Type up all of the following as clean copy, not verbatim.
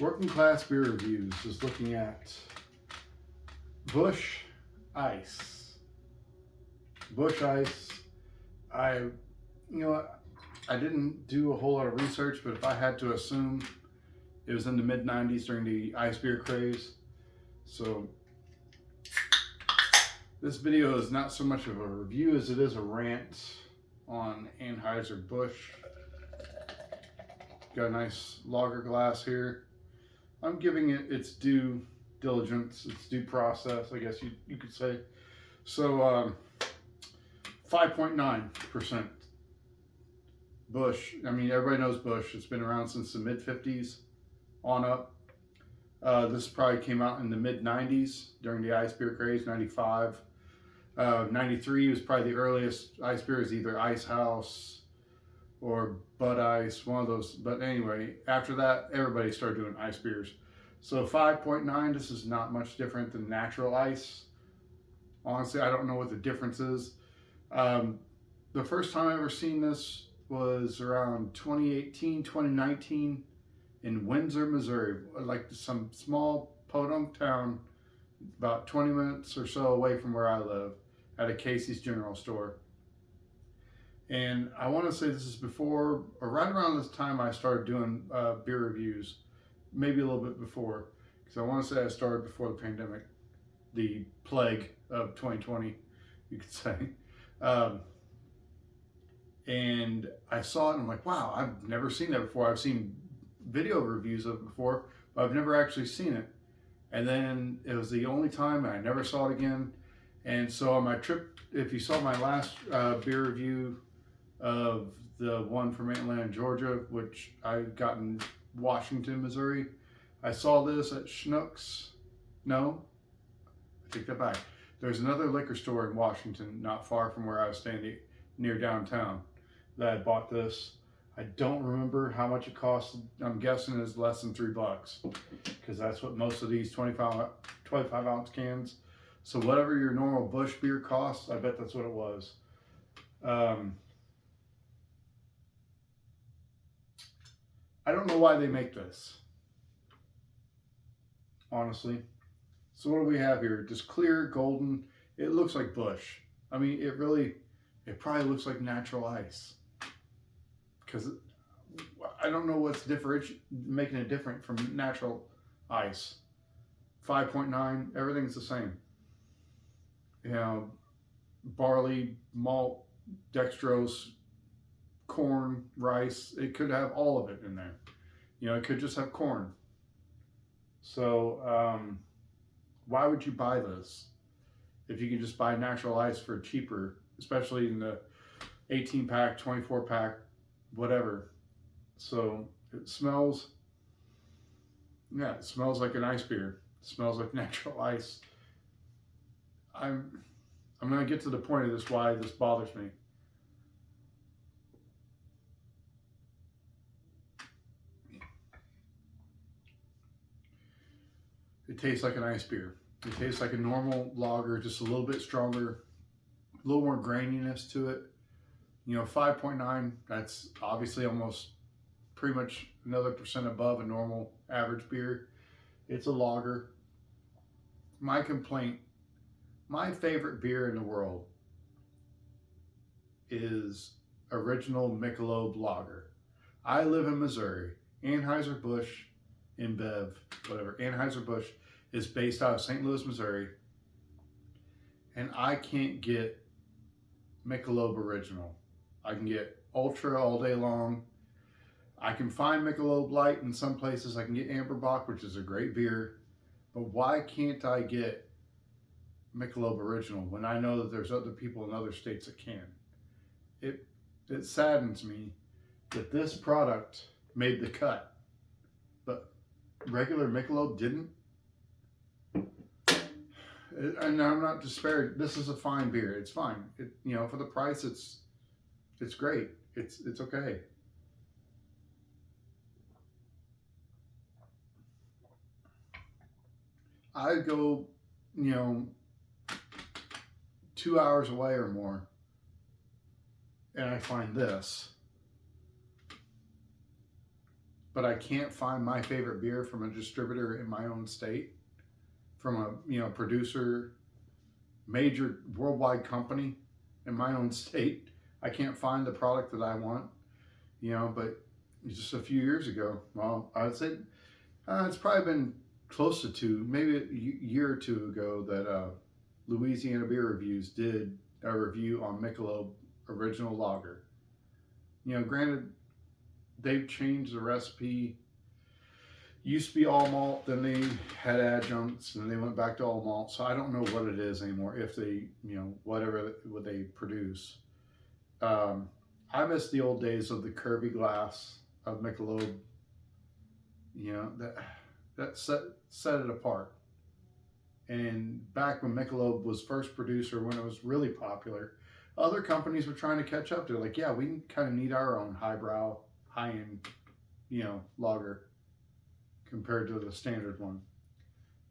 Working Class Beer Reviews is looking at Busch Ice. Busch Ice, you know what, I didn't do a whole lot of research, but if I had to assume, it was in the mid-90s during the ice beer craze. So this video is not so much of a review as it is a rant on Anheuser-Busch. Got a nice lager glass here. I'm giving it its due diligence, its due process, I guess you could say. So 5.9% Busch. I mean, everybody knows Busch. It's been around since the mid-50s on up. This probably came out in the mid-90s during the ice beer craze, 95. 93 was probably the earliest ice beer. Is either Ice House or Bud Ice, one of those. But anyway, after that, everybody started doing ice beers. So 5.9, this is not much different than natural ice. Honestly, I don't know what the difference is. The first time I ever seen this was around 2018, 2019 in Windsor, Missouri, like some small podunk town about 20 minutes or so away from where I live, at a Casey's General Store. And I want to say this is before, or right around this time I started doing beer reviews, maybe a little bit before, because I want to say I started before the pandemic, the plague of 2020, you could say. And I saw it and I'm like, wow, I've never seen that before. I've seen video reviews of it before, but I've never actually seen it. And then it was the only time, and I never saw it again. And so on my trip, if you saw my last beer review of the one from Atlanta, Georgia, which I got in Washington, Missouri, I saw this at Schnucks. No, I take that back. There's another liquor store in Washington, not far from where I was staying, near downtown, that I bought this. I don't remember how much it cost. I'm guessing it's less than $3, because that's what most of these 25 ounce cans. So whatever your normal Busch beer costs, I bet that's what it was. I don't know why they make this, honestly. So what do we have here? Just clear, golden. It looks like Busch. I mean, it probably looks like natural ice. Because I don't know what's making it different from natural ice. 5.9, everything's the same. You know, barley, malt, dextrose, corn, rice. It could have all of it in there. You know, it could just have corn. So why would you buy this if you can just buy natural ice for cheaper, especially in the 18 pack, 24 pack, whatever. So it smells, yeah, it smells like an ice beer. It smells like natural ice. I'm going to get to the point of this, why this bothers me. It tastes like an ice beer. It tastes like a normal lager, just a little bit stronger, a little more graininess to it. You know, 5.9, that's obviously almost pretty much another percent above a normal average beer. It's a lager. My complaint, my favorite beer in the world is original Michelob lager. I live in Missouri. Anheuser-Busch InBev, whatever. Anheuser-Busch is based out of St. Louis, Missouri. And I can't get Michelob Original. I can get Ultra all day long. I can find Michelob Light in some places. I can get Amberbach, which is a great beer. But why can't I get Michelob Original when I know that there's other people in other states that can? It saddens me that this product made the cut, but regular Michelob didn't. And I'm not disparaging. This is a fine beer. It's fine. You know, for the price, it's great. It's okay. I go, you know, 2 hours away or more, and I find this. but I can't find my favorite beer from a distributor in my own state, from a producer, major worldwide company in my own state. I can't find the product that I want, but just a few years ago, well, I would say it's probably been close to two, maybe a year or two ago, that Louisiana Beer Reviews did a review on Michelob Original Lager. Granted, they've changed the recipe. Used to be all malt, then they had adjuncts, and they went back to all malt. So I don't know what it is anymore, if they, whatever what they produce. I miss the old days of the curvy glass of Michelob. That set it apart. And back when Michelob was first produced, or when it was really popular, other companies were trying to catch up. They're like, yeah, we kind of need our own highbrow, high-end, lager compared to the standard one.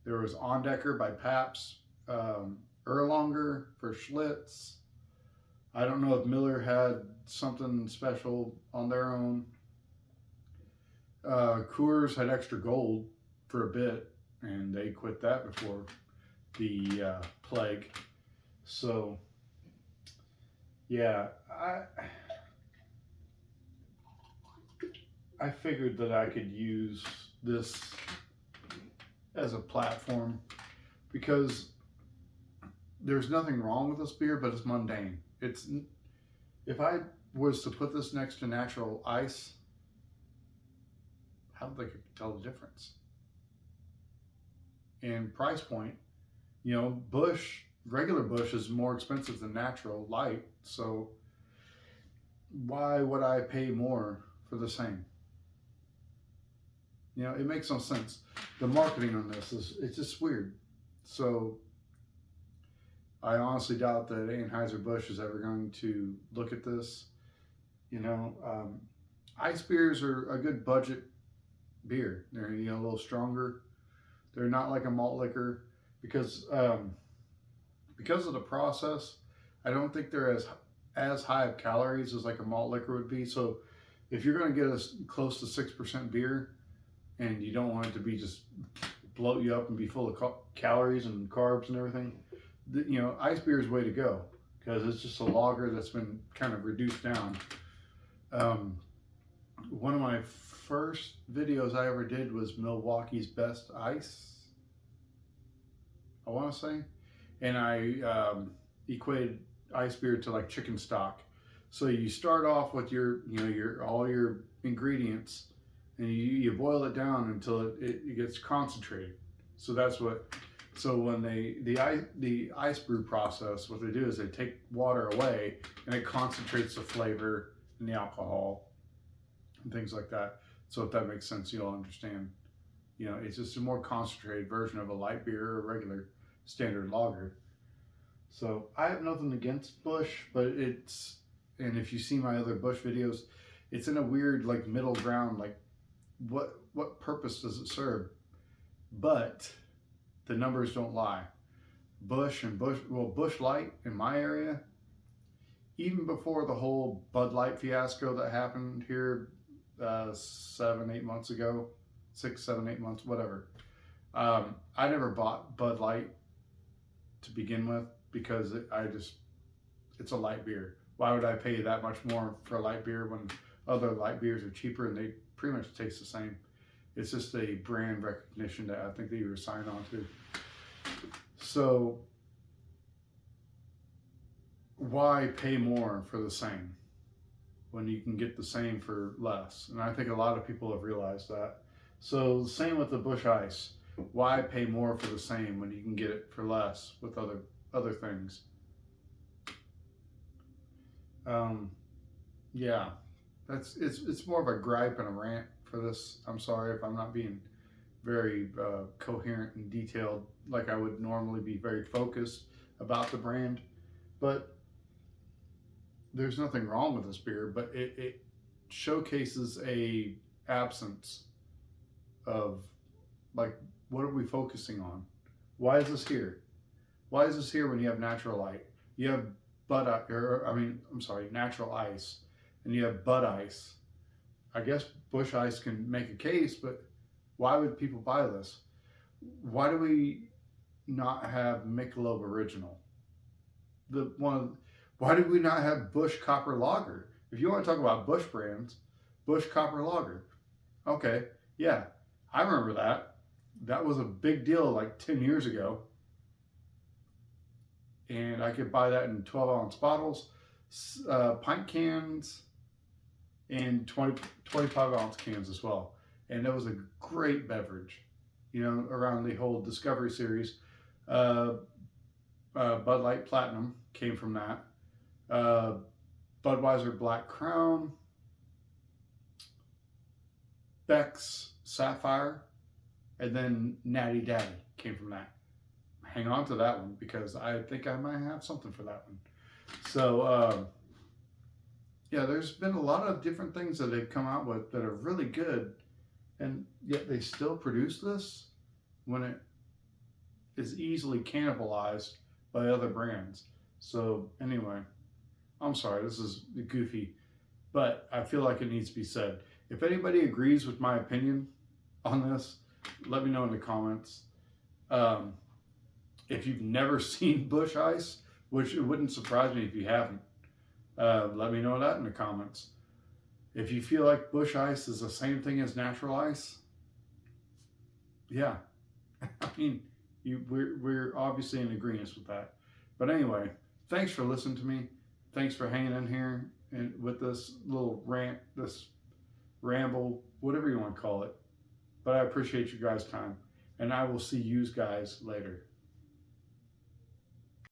There was Ondecker by Pabst, Erlanger for Schlitz. I don't know if Miller had something special on their own. Coors had Extra Gold for a bit, and they quit that before the plague. So, yeah, I figured that I could use this as a platform, because there's nothing wrong with this beer, but it's mundane. If I was to put this next to natural ice, I don't think I could tell the difference. And price point, regular Busch is more expensive than natural light, so why would I pay more for the same? It makes no sense. The marketing on this it's just weird. So I honestly doubt that Anheuser-Busch is ever going to look at this. Ice beers are a good budget beer. They're a little stronger. They're not like a malt liquor, because of the process. I don't think they're as high of calories as like a malt liquor would be. So if you're going to get a close to 6% beer, and you don't want it to be just bloat you up and be full of calories and carbs and everything, ice beer is the way to go, because it's just a lager that's been kind of reduced down. One of my first videos I ever did was Milwaukee's Best Ice, I want to say, and I equated ice beer to like chicken stock. So you start off with your all your ingredients, and you boil it down until it gets concentrated. So that's what. So when the ice brew process, what they do is they take water away, and it concentrates the flavor and the alcohol and things like that. So if that makes sense, you'll understand. It's just a more concentrated version of a light beer or a regular standard lager. So I have nothing against Busch, but and if you see my other Busch videos, it's in a weird like middle ground. Like, what purpose does it serve? But the numbers don't lie. Busch Light in my area, even before the whole Bud Light fiasco that happened here 7, 8 months ago, 6, 7, 8 months, whatever. I never bought Bud Light to begin with, because it's a light beer. Why would I pay that much more for a light beer when other light beers are cheaper and they pretty much taste the same? It's just a brand recognition that I think that you were signed on to. So why pay more for the same when you can get the same for less? And I think a lot of people have realized that. So the same with the Busch Ice. Why pay more for the same when you can get it for less with other things? Yeah, it's more of a gripe and a rant for this. I'm sorry if I'm not being very coherent and detailed like I would normally be, very focused about the brand. But there's nothing wrong with this beer, but it showcases a absence of, like, what are we focusing on? Why is this here? Why is this here when you have natural light? You have natural ice, and you have Bud Ice. I guess Busch Ice can make a case, but why would people buy this? Why do we not have Michelob Original? The one. Why do we not have Busch Copper Lager? If you want to talk about Busch brands, Busch Copper Lager. Okay, yeah, I remember that. That was a big deal like 10 years ago. And I could buy that in 12-ounce bottles, pint cans, and 25-ounce cans as well. And it was a great beverage, you know, around the whole Discovery series. Uh, Bud Light Platinum came from that. Uh, Budweiser Black Crown, Beck's Sapphire, and then Natty Daddy came from that. Hang on to that one because I think I might have something for that one. So, yeah, there's been a lot of different things that they've come out with that are really good, and yet they still produce this when it is easily cannibalized by other brands. So, anyway, I'm sorry, this is goofy, but I feel like it needs to be said. If anybody agrees with my opinion on this, let me know in the comments. If you've never seen Busch Ice, which it wouldn't surprise me if you haven't, let me know that in the comments. If you feel like Busch Ice is the same thing as natural ice, yeah, I mean, we're obviously in agreement with that. But anyway, thanks for listening to me. Thanks for hanging in here and with this little rant, this ramble, whatever you want to call it. But I appreciate you guys' time, and I will see you guys later.